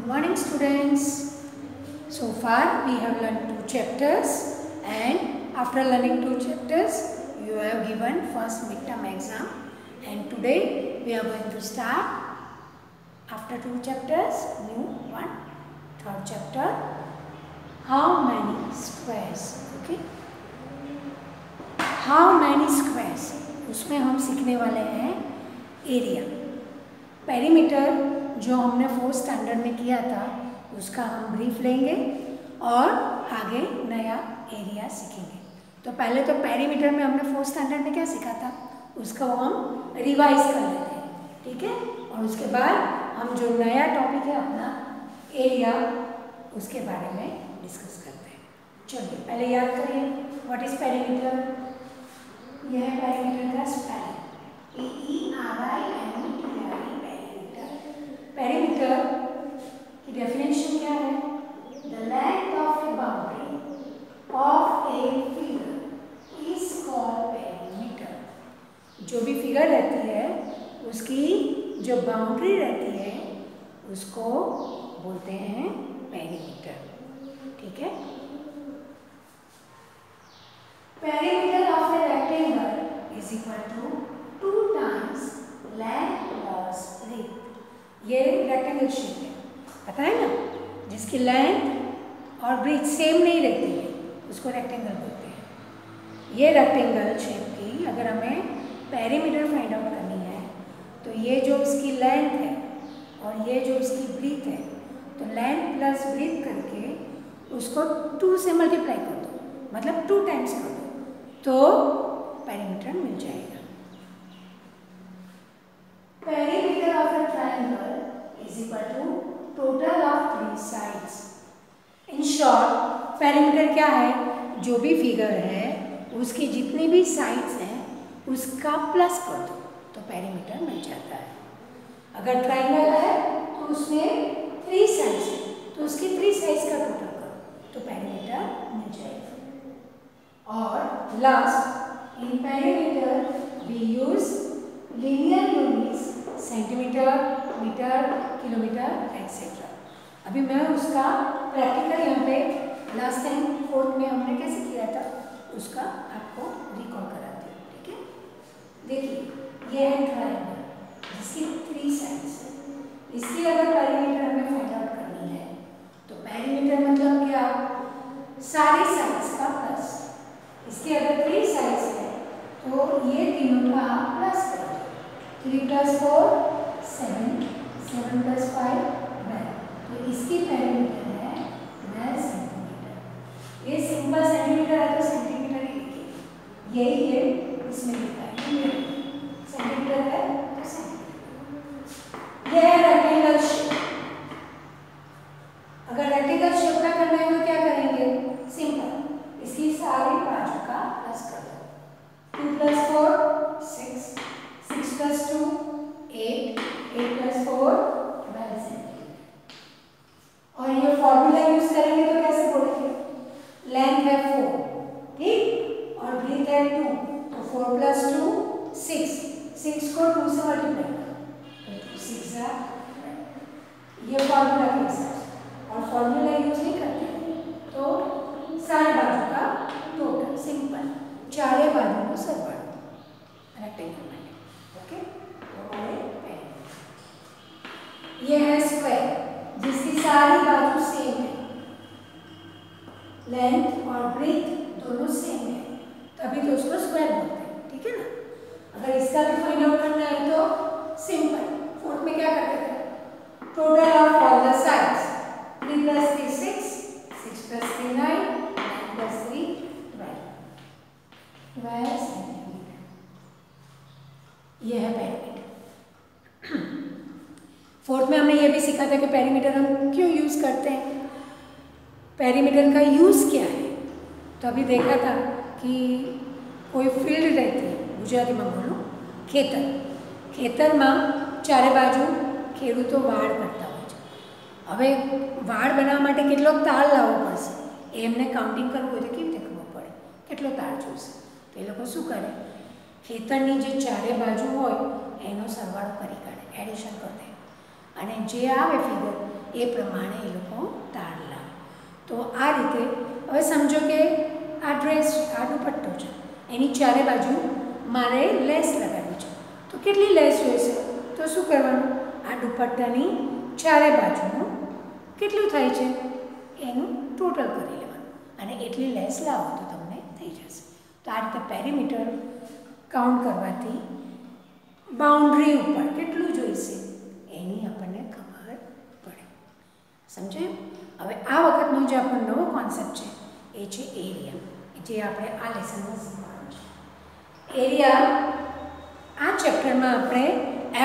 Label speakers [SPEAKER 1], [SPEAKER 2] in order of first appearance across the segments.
[SPEAKER 1] Good morning, students. So far we have learned 2 chapters, and after learning 2 chapters you have given first midterm exam, and today we are going to start after 2 chapters new one, third chapter, how many squares. Okay, how many squares, उसमें हम सीखने वाले हैं area. Perimeter जो हमने 4th standard में किया था उसका हम ब्रीफ लेंगे और आगे नया एरिया सीखेंगे। तो पहले तो पेरीमीटर में हमने 4th स्टैंडर्ड में क्या सीखा था उसका हम रिवाइज कर लेते हैं, ठीक है। और उसके बाद हम जो नया टॉपिक है अपना एरिया उसके बारे में डिस्कस करते हैं। चलिए पहले याद करिए व्हाट इज पेरीमीटर। यह है पेरीमीटर का स्पेलिंग पेरीमीटर की डेफिनेशन क्या है? The length of A boundary of a figure is called perimeter. जो भी फिगर रहती है उसकी जो बाउंड्री रहती है उसको बोलते हैं पेरीमीटर, ठीक है। Perimeter of a rectangle is equal to 2 times length plus breadth. ये रेक्टेंगल शेप है, पता है ना, जिसकी लेंथ और ब्रेथ सेम नहीं रहती है उसको रेक्टेंगल बोलते हैं। ये रेक्टेंगल शेप की अगर हमें पेरीमीटर फाइंड आउट करनी है तो ये जो इसकी लेंथ है और ये जो इसकी ब्रेथ है, तो लेंथ प्लस ब्रेथ करके उसको 2 से मल्टीप्लाई कर दो, मतलब 2 टाइम्स कर दो, तो पेरीमीटर मिल जाएगा। Perimeter of a triangle is equal to total of 3 sides. In short, perimeter क्या है? जो भी फिगर है उसकी जितनी भी साइड्स हैं उसका प्लस कर दो तो पेरीमीटर मिल जाता है। अगर ट्राइंगल है तो उसमें 3 साइड्स है तो उसकी 3 साइड्स का टोटल करो तो पेरीमीटर मिल जाएगा। और last, in perimeter we use linear units centimetre, metre, kilometre etcetera. अभी मैं उसका प्रैक्टिकल यहाँ पे लास्ट टाइम 4th में हमने कैसे किया था उसका आपको रिकॉल कराती हूँ, ठीक है। देखिए ये है ट्रायंगल जिसकी 3 साइड्स है। इसकी अगर पेरीमीटर हमें फाइंड आउट करनी है तो पेरीमीटर मतलब क्या? सारी साइड्स का प्लस। इसकी अगर 3 साइड्स है तो ये तीनों का आप प्लस करें। 3 + 4 7, 7 + 5 12, तो इसकी पेरीमीटर है 12 सेंटीमीटर। ये सिंपल सेंटीमीटर है तो सेंटीमीटर ही लिखिए, यही है इसमें लिखा है सेंटीमीटर है तो सेंटीमीटर। ये है रेक्टेंगल शेप। अगर रेक्टेंगल शेप का करना है तो क्या करेंगे? सिंपल, इसकी सारी बाजू का प्लस कर दो। 2 + 4 6, 6 + 2 8, 8 + 4 12 सेंटीमीटर। और ये फॉर्मूला यूज करेंगे तो कैसे बोलेंगे? लेंथ है 4, ठीक, और ब्रेथ है 2, तो 4 + 2 6, 6 को 2 से मल्टीप्लाई करो तो 6 है। ये फॉर्मूला के हिसाब से, और फॉर्मूला यूज नहीं करते तो सारी बाजू का टोटल सिंपल चारे बाजू को सब बाजू रेक्टेंगल में, ओके। ये है स्क्वायर जिसकी सारी बाजू सेम है, लेंथ और ब्रेथ दोनों सेम है, तभी तो उसको स्क्वायर बोलते हैं, ठीक है ना। अगर इसका भी फाइंड आउट करना है तो सिंपल 4th में क्या करते थे? Total of all the sides 3 + 3 6, 6 + 3 9, 9 + 3 12 centimetre. ये है पेरीमीटर। 4th में हमने ये भी सीखा था कि पेरीमीटर हम क्यों यूज़ करते हैं, पेरीमीटर का यूज़ क्या है। तो अभी देखा था कि कोई फील्ड रहती है, गुजराती में बोलो खेतर, खेतर में चारे बाजू ખેડૂતો વાડ કરતા હોય છે। હવે વાડ બનાવવા માટે કેટલો તાર લાવવો પડશે એ એમને કાઉન્ટિંગ કરવું હોય તો કેવી રીતે ખબર પડે કેટલો તાર જોઈશે? તો એ લોકો શું કરે? ખેતરની જે ચારે બાજુ હોય એનો સરવાળો કરી કાઢે, એડિશન કરી દે, અને જે આવે ફિગર એ પ્રમાણે એ લોકો તાર લાવે. તો આ રીતે હવે સમજો કે આ ડ્રેસ છે, આ દુપટ્ટો છે, એની ચારે બાજુ મારે લેસ લગાવવી છે. તો કેટલી લેસ જોઈશે? તો શું કરવાનું? આ દુપટ્ટાની ચારે બાજુનું કેટલું થાય છે એનું ટોટલ કરી લેવાનું અને એટલી લેસ લાવો તો તમને થઈ જશે. તો આ રીતે પેરીમીટર કાઉન્ટ કરવાથી બાઉન્ડ્રી ઉપર કેટલું જોઈશે એની આપણને ખબર પડે. સમજાયું? હવે આ વખતનો જે આપણો નવો કોન્સેપ્ટ છે એ છે એરિયા, જે આપણે આ લેસનમાં શીખવાનું છે. એરિયા આ ચેપ્ટરમાં આપણે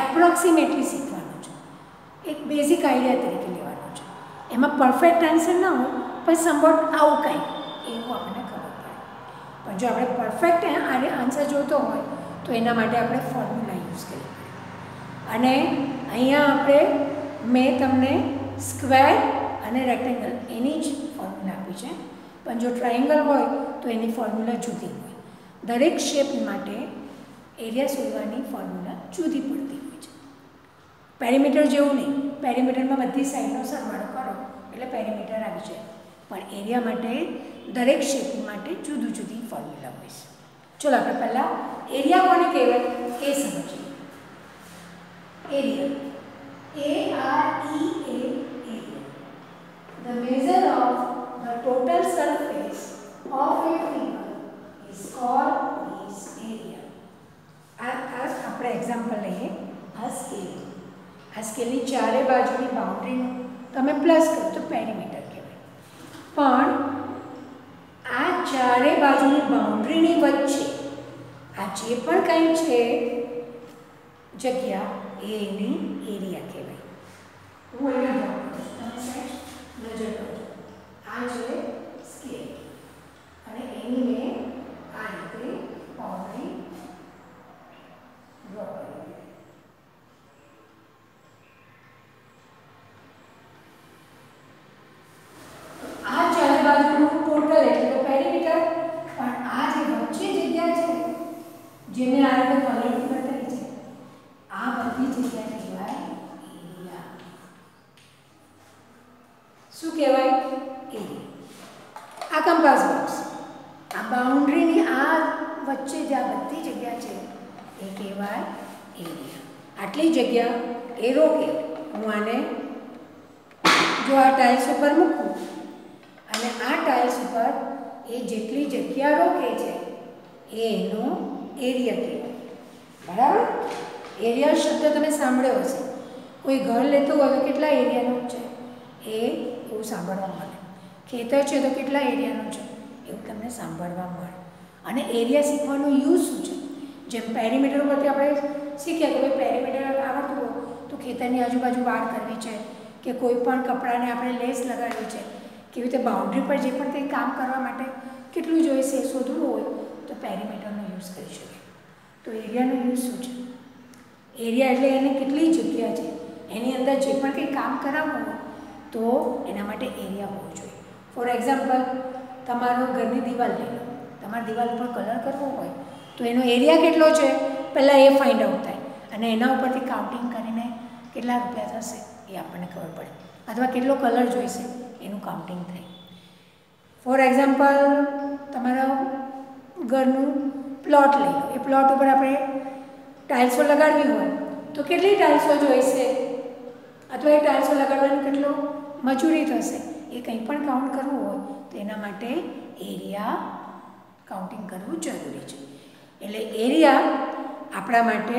[SPEAKER 1] એપ્રોક્સિમેટલી શીખવાનું છે, એક બેઝિક આઈડિયા તરીકે લેવાનો છે. એમાં પરફેક્ટ આન્સર ના હોય પણ સમવોટ આવું કંઈ એવું આપણને ખબર પડે. પણ જો આપણે પરફેક્ટ આન્સર જોતો હોય તો એના માટે આપણે ફોર્મ્યુલા યુઝ કરીએ. અને અહીંયા આપણે મેં તમને સ્ક્વેર અને રેક્ટેંગલ એની જ ફોર્મ્યુલા આપી છે, પણ જો ટ્રાયેંગલ હોય તો એની ફોર્મ્યુલા જુદી હોય. દરેક શેપ માટે એરિયા શોધવાની ફોર્મ્યુલા જુદી પડતી હોય છે. પેરીમીટર જેવું નહીં, પેરીમીટરમાં બધી સાઈડનો સરવાળો કરો એટલે પેરીમીટર આવી જાય, પણ એરિયા માટે દરેક શેપ માટે જુદી જુદી ફોર્મ્યુલા હોય છે. ચલો આપણે પહેલાં એરિયા કોને કહેવાય એ સમજીએ. Area, A-R-E-A, area. The measure of the total surface of a figure is called its area. આપણે એક્ઝામ્પલ લઈએ. આ સ્કેલની ચારે બાજુની બાઉન્ડ્રીનું તમે પ્લસ કરો તો પેરીમીટર કહેવાય. પણ આ ચારે બાજુની બાઉન્ડ્રીની વચ્ચે આ જે પણ કંઈ છે જગ્યા એની એરિયા કહેવાય. હું અહીંયા ડ્રો કરું છું, તમે સાહેબ નજર કરજો. આ છે સ્કેલ અને એની મેં આ રીતે બાઉન્ડ્રી ડ્રો કરી. આ ચારે બાજુનું ટોટલ એટલે કે પેરીમીટર, પણ આ જે વચ્ચે જગ્યા છે જેને આ રીતે કલરથી બતાવી છે આ બધી જગ્યા કહેવાય એરિયા. શું કહેવાય? એરિયા. આ કંપાસ બોક્સ, આ બાઉન્ડ્રીની આ વચ્ચે જે આ બધી જગ્યા છે એ કહેવાય એરિયા. આટલી જગ્યા એરો કહેવાય. હું આને જો આ ટાઇલ્સ ઉપર મૂકું અને આ ટાઇલ્સ ઉપર એ જેટલી જગ્યા રોકે છે એ એનો એરિયા કહેવાય. બરાબર? એરિયા શબ્દ તમે સાંભળ્યો હશે. કોઈ ઘર લેતું હોય તો કેટલા એરિયાનું છે એ એવું સાંભળવા મળે. ખેતર છે તો કેટલા એરિયાનું છે એવું તમને સાંભળવા મળે. અને એરિયા શીખવાનો યુઝ શું છે? જેમ પેરીમીટર ઉપરથી આપણે શીખ્યા કે ભાઈ પેરીમીટર આવડતું હોય તો ખેતરની આજુબાજુ વાડ કરવી છે કે કોઈ પણ કપડાને આપણે લેસ લગાડવી છે, કેવી રીતે બાઉન્ડ્રી પર જે પણ કંઈ કામ કરવા માટે કેટલું જોઈશે શોધવું હોય તો પેરીમીટરનો યુઝ કરી શકાય. તો એરિયાનો યુઝ શું છે? એરિયા એટલે એને કેટલી જગ્યા છે, એની અંદર જે પણ કંઈ કામ કરાવવું હોય તો એના માટે એરિયા હોવો જોઈએ. ફોર એક્ઝામ્પલ, તમારો ઘરની દિવાલ લઈ લો. તમારે દિવાલ ઉપર કલર કરવો હોય તો એનો એરિયા કેટલો છે પહેલાં એ ફાઇન્ડ આઉટ થાય અને એના ઉપરથી કાઉન્ટિંગ કરીને કેટલા રૂપિયા થશે એ આપણને ખબર પડે, અથવા કેટલો કલર જોઈશે એનું કાઉન્ટિંગ થાય. ફોર એક્ઝામ્પલ, તમારા ઘરનું પ્લોટ લઈ લો. એ પ્લોટ ઉપર આપણે ટાઇલ્સો લગાડવી હોય તો કેટલી ટાઇલ્સો જોઈશે અથવા એ ટાઇલ્સો લગાડવાનું કેટલો મજૂરી થશે એ કંઈ પણ કાઉન્ટ કરવું હોય તો એના માટે એરિયા કાઉન્ટિંગ કરવું જરૂરી છે. એટલે એરિયા આપણા માટે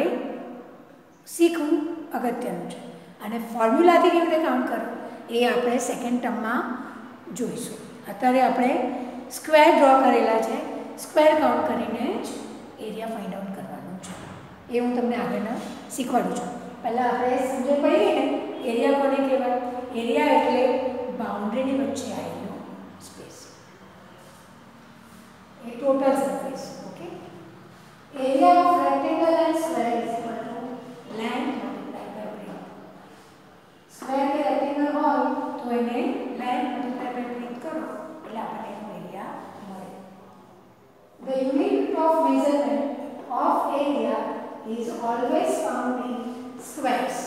[SPEAKER 1] શીખવું અગત્યનું છે. અને ફોર્મ્યુલાથી કેવી રીતે કાઉન્ટ કરવું એ આપણે સેકન્ડ ટર્મમાં જોઈશું. અત્યારે આપણે સ્ક્વેર ડ્રો કરેલા છે, સ્ક્વેર કાઉન્ટ કરીને જ એરિયા ફાઇન્ડ આઉટ કરવાનું છે. એ હું તમને આગળના શીખવાડું છું. પહેલાં આપણે સમજણ પડી ગઈ ને એરિયા કોને કહેવાય? એરિયા એટલે બાઉન્ડ્રીની વચ્ચે આવેલો સ્પેસ, એ total surface. Okay. Area of rectangle and square is equal to length multiply by breadth. Square કે રેક્ટેંગલ હોય તો એને લેન્થ મલ્ટીપ્લાય બાય બ્રેથ કરો એટલે આપણને એનો એરિયા મળે. The unit of measurement of area is always found in squares.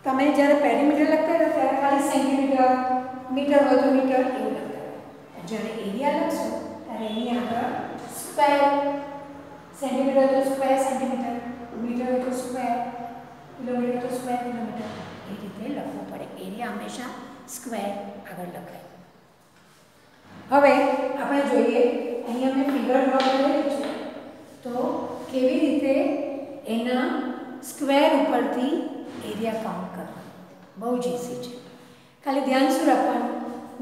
[SPEAKER 1] તમે જ્યારે પેરીમીટર લખતા હતા ત્યારે ખાલી સેન્ટીમીટર, મીટર હોય તો મીટર એવું લખતા હતા. જ્યારે એરિયા લખશો ત્યારે એની આગળ સ્ક્વેર, સેન્ટીમીટર હોય તો સ્ક્વેર સેન્ટીમીટર, મીટર હોય તો સ્ક્વેર કિલોમીટર તો સ્ક્વેર કિલોમીટર, એ રીતે લખવું પડે. એરિયા હંમેશા સ્ક્વેર આગળ લખાય. હવે આપણે જોઈએ, અહીંયા મેં ફિગર ડ્રો કરેલી છે, તો કેવી રીતે એના સ્ક્વેર ઉપરથી એરિયા કાઉન્ટ કરવાનો. બહુ જ ઇઝી છે. ખાલી ધ્યાન શું રાખવાનું,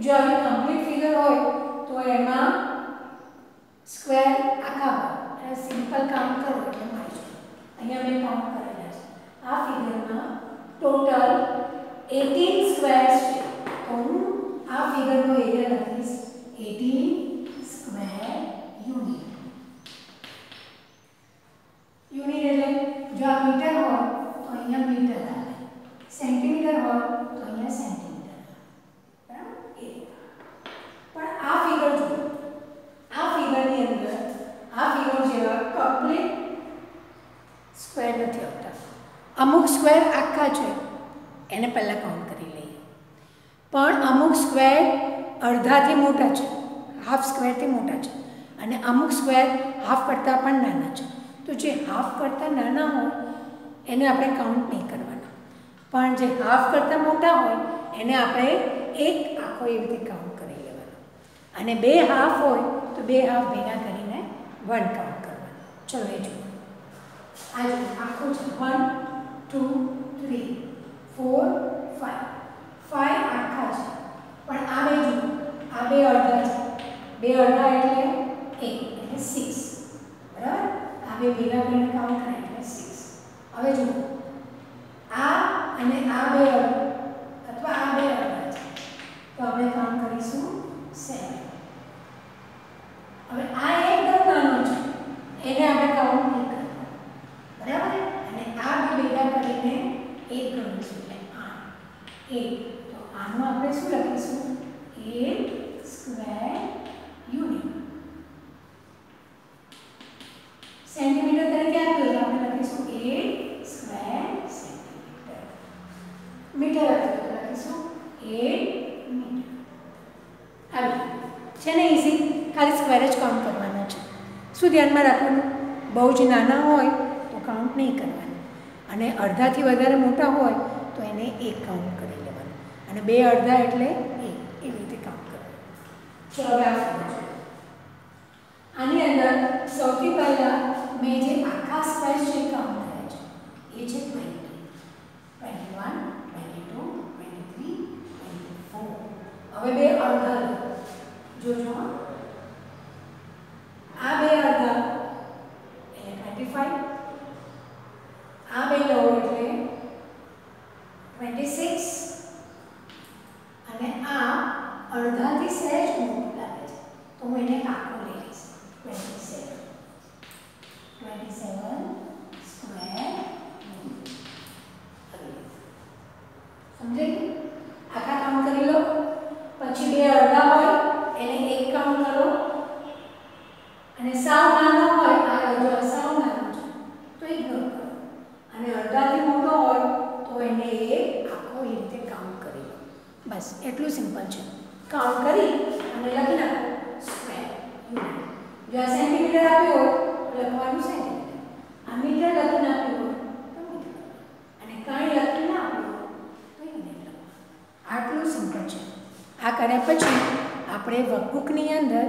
[SPEAKER 1] જો આવી કમ્પ્લીટ ફિગર હોય તો એમાં સ્ક્વેર આખા હોય, સિમ્પલ કાઉન્ટ કરો એટલે મળી જાય. અહીંયા મેં કાઉન્ટ કરેલા છે. આ ફિગરમાં ટોટલ 18 સ્ક્વેર્સ છે, તો હું આ ફિગરનો એરિયા લખીશ 18 સ્ક્વેર યુનિટ. યુનિટ એટલે જો આ મીટર હોય તો અહીંયા મીટર આવે, સેન્ટીમીટર હોય તો અહીંયા સેન્ટીમીટર, બરાબર? એ પણ આ ફિગર જો, આ ફિગરની અંદર આ ફિગર જેવા કમ્પ્લીટ સ્ક્વેર નથી આવતા. અમુક સ્ક્વેર આખા છે એને પહેલાં કાઉન્ટ કરી લઈએ, પણ અમુક સ્ક્વેર અડધાથી મોટા છે, હાફ સ્ક્વેરથી મોટા છે, અને અમુક સ્ક્વેર હાફ કરતાં પણ નાના છે. તો જે હાફ કરતાં નાના હોય એને આપણે કાઉન્ટ નહીં કરવાના, પણ જે હાફ કરતાં મોટા હોય એને આપણે એક આખો એવી રીતે કાઉન્ટ કરી લેવાનો, અને બે હાફ હોય તો બે હાફ ભેગા કરીને 1 કાઉન્ટ કરવાનું. ચલો એ જુઓ, આ જો આખો છે 1 2 3 4 5, 5 આખા છે, પણ આ બે જુઓ, આ બે અડધા છે, બે અડધા એટલે 1 એટલે 6, બરાબર? આ બે ભેગા કરીને કાઉન્ટ કરે એટલે 6. હવે જુઓ, આ અને આ બે અથવા આ બે અડધા છે, તો આપણે કાઉન્ટ કરીશું 7. હવે આ એકદમ નાનો છે, એને આપણે કાઉન્ટ નહીં કરવાનું, બરાબર? અને આ બે ભેગા કરીને 1 ગણીશું એટલે 8. તો આનું આપણે શું લખીશું? 8 સ્ક્વેર યુનિટ. સેન્ટીમીટર તરીકે આપ્યું તો આપણે લખીશું 8 સ્ક્વેર સેન્ટીમીટર. મીટર આપ્યું તો લખીશું 8 મીટર. આવી છે ને ઈઝી, ખાલી સ્ક્વેર જ કાઉન્ટ કરવાના છે. શું ધ્યાનમાં રાખવાનું? બહુ જ નાના હોય તો કાઉન્ટ નહીં કરવાનું, અને અડધાથી વધારે મોટા હોય તો એને 1 કાઉન્ટ કરી લેવાનું, અને બે અડધા એટલે 1, એવી રીતે કાઉન્ટ કરવાનું. ચલો હવે આ સમજો. આની અંદર સૌથી પહેલા મેં જે આખા સ્ક્વેર છે કાઉન્ટ કર્યા છે, એ છે 20, 21, 22, 23, 24. હવે બે અડધા જોજો, આ બે અડધા એટલે 25, આ બે લો એટલે 26, અને આ અડધાથી સહેજ મોટું લાગે છે તો હું એને આખો લઈ લઈશ 27 સ્ક્વેર. સમજાય? આખા કાઉન્ટ કરી લો, પછી બે અડધા હોય એને 1 કાઉન્ટ કરો, અને સાવ નાનો હોય, આ અડધો સાવ નાનો છે તો ઇગ્નોર કરો, અને અડધાથી મોટો હોય તો એને આખો એ રીતે કાઉન્ટ કરી લો. બસ એટલું સિમ્પલ છે. કાઉન્ટ કરી અને લખી નાખો સ્ક્વેર યુનિટ. જો આ સેન્ટીમીટર આપ્યું હોય તો લખવાનું સેન્ટીમીટર, આ મીટર લખીને આપ્યું હોય તો મીટર, અને કાંઈ લખીને આપ્યું હોય તો યુનિટ લખવાનું. આટલું સિમ્પલ છે. આ કર્યા પછી આપણે વર્કબુકની અંદર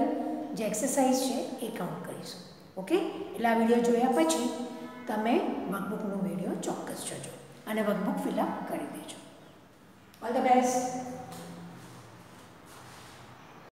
[SPEAKER 1] જે એક્સરસાઇઝ છે એ કાઉન્ટ કરીશું. ઓકે? એટલે આ વિડીયો જોયા પછી તમે વર્કબુકનો વિડીયો ચોક્કસ જોજો અને વર્કબુક ફિલ અપ કરી દેજો. All the best.